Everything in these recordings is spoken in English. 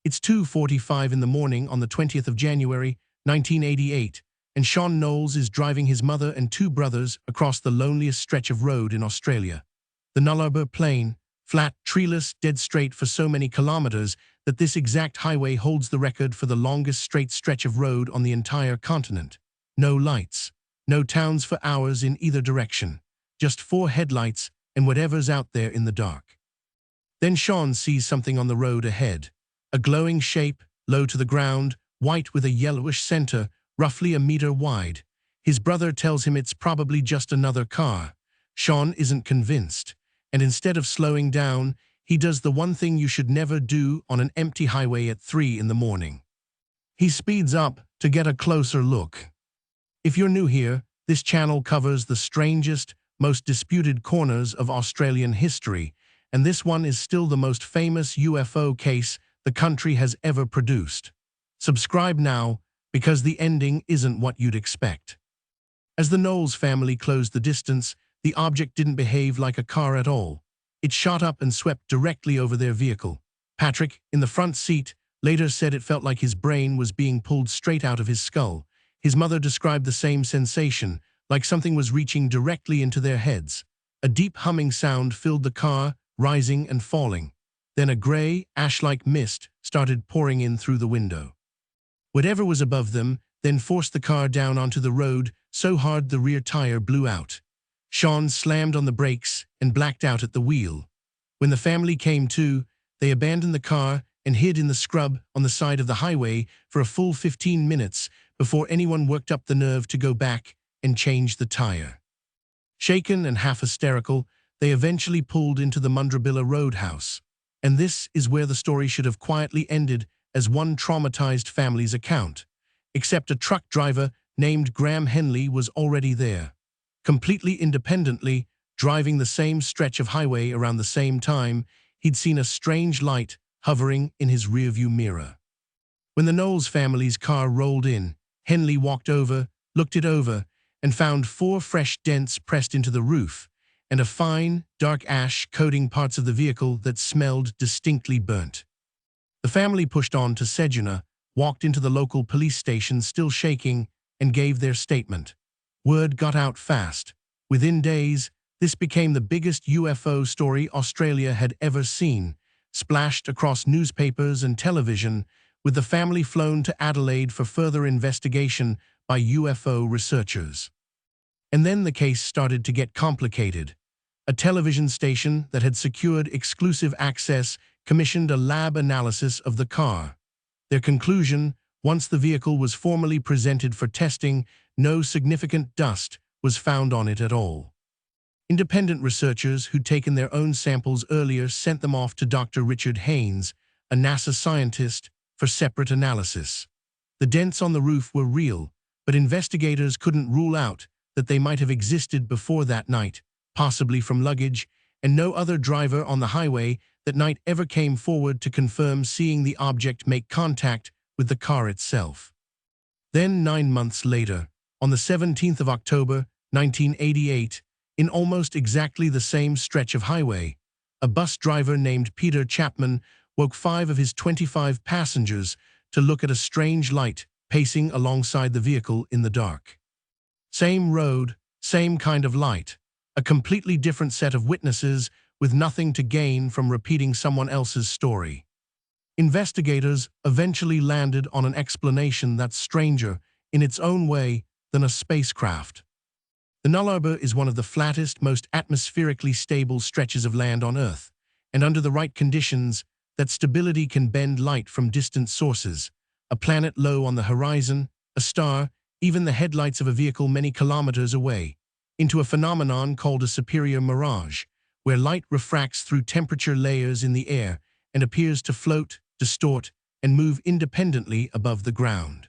It's 2:45 in the morning on the 20th of January, 1988, and Sean Knowles is driving his mother and two brothers across the loneliest stretch of road in Australia. The Nullarbor Plain, flat, treeless, dead straight for so many kilometers that this exact highway holds the record for the longest straight stretch of road on the entire continent. No lights, no towns for hours in either direction, just four headlights and whatever's out there in the dark. Then Sean sees something on the road ahead. A glowing shape, low to the ground, white with a yellowish center, roughly a meter wide. His brother tells him it's probably just another car. Sean isn't convinced, and instead of slowing down, he does the one thing you should never do on an empty highway at 3 in the morning. He speeds up to get a closer look. If you're new here, this channel covers the strangest, most disputed corners of Australian history, and this one is still the most famous UFO case the country has ever produced. Subscribe now, because the ending isn't what you'd expect. As the Knowles family closed the distance, the object didn't behave like a car at all. It shot up and swept directly over their vehicle. Patrick, in the front seat, later said it felt like his brain was being pulled straight out of his skull. His mother described the same sensation, like something was reaching directly into their heads. A deep humming sound filled the car, rising and falling. Then a gray, ash-like mist started pouring in through the window. Whatever was above them then forced the car down onto the road so hard the rear tire blew out. Sean slammed on the brakes and blacked out at the wheel. When the family came to, they abandoned the car and hid in the scrub on the side of the highway for a full 15 minutes before anyone worked up the nerve to go back and change the tire. Shaken and half hysterical, they eventually pulled into the Mundrabilla Roadhouse. And this is where the story should have quietly ended as one traumatized family's account. Except a truck driver named Graham Henley was already there. Completely independently, driving the same stretch of highway around the same time, he'd seen a strange light hovering in his rearview mirror. When the Knowles family's car rolled in, Henley walked over, looked it over, and found 4 fresh dents pressed into the roof, and a fine, dark ash coating parts of the vehicle that smelled distinctly burnt. The family pushed on to Ceduna, walked into the local police station still shaking, and gave their statement. Word got out fast. Within days, this became the biggest UFO story Australia had ever seen, splashed across newspapers and television, with the family flown to Adelaide for further investigation by UFO researchers. And then the case started to get complicated. A television station that had secured exclusive access commissioned a lab analysis of the car. Their conclusion, once the vehicle was formally presented for testing, no significant dust was found on it at all. Independent researchers who'd taken their own samples earlier sent them off to Dr. Richard Haynes, a NASA scientist, for separate analysis. The dents on the roof were real, but investigators couldn't rule out that they might have existed before that night, possibly from luggage, and no other driver on the highway that night ever came forward to confirm seeing the object make contact with the car itself. Then 9 months later, on the 17th of October, 1988, in almost exactly the same stretch of highway, a bus driver named Peter Chapman woke 5 of his 25 passengers to look at a strange light pacing alongside the vehicle in the dark. Same road, same kind of light, a completely different set of witnesses with nothing to gain from repeating someone else's story. Investigators eventually landed on an explanation that's stranger in its own way than a spacecraft. The Nullarbor is one of the flattest, most atmospherically stable stretches of land on Earth, and under the right conditions, that stability can bend light from distant sources, a planet low on the horizon, a star, even the headlights of a vehicle many kilometers away, into a phenomenon called a superior mirage, where light refracts through temperature layers in the air and appears to float, distort, and move independently above the ground.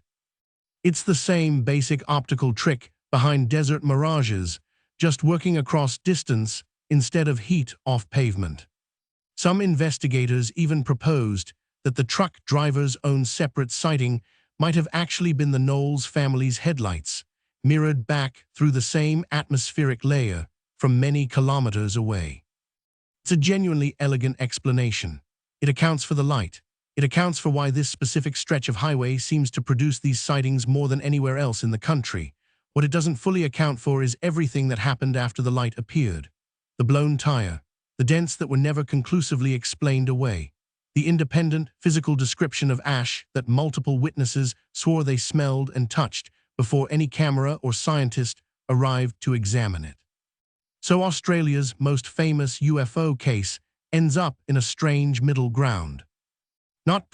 It's the same basic optical trick behind desert mirages, just working across distance instead of heat off pavement. Some investigators even proposed that the truck driver's own separate sighting might have actually been the Knowles family's headlights, mirrored back through the same atmospheric layer from many kilometers away. It's a genuinely elegant explanation. It accounts for the light. It accounts for why this specific stretch of highway seems to produce these sightings more than anywhere else in the country. What it doesn't fully account for is everything that happened after the light appeared. The blown tire, the dents that were never conclusively explained away, the independent physical description of ash that multiple witnesses swore they smelled and touched before any camera or scientist arrived to examine it. So Australia's most famous UFO case ends up in a strange middle ground. Not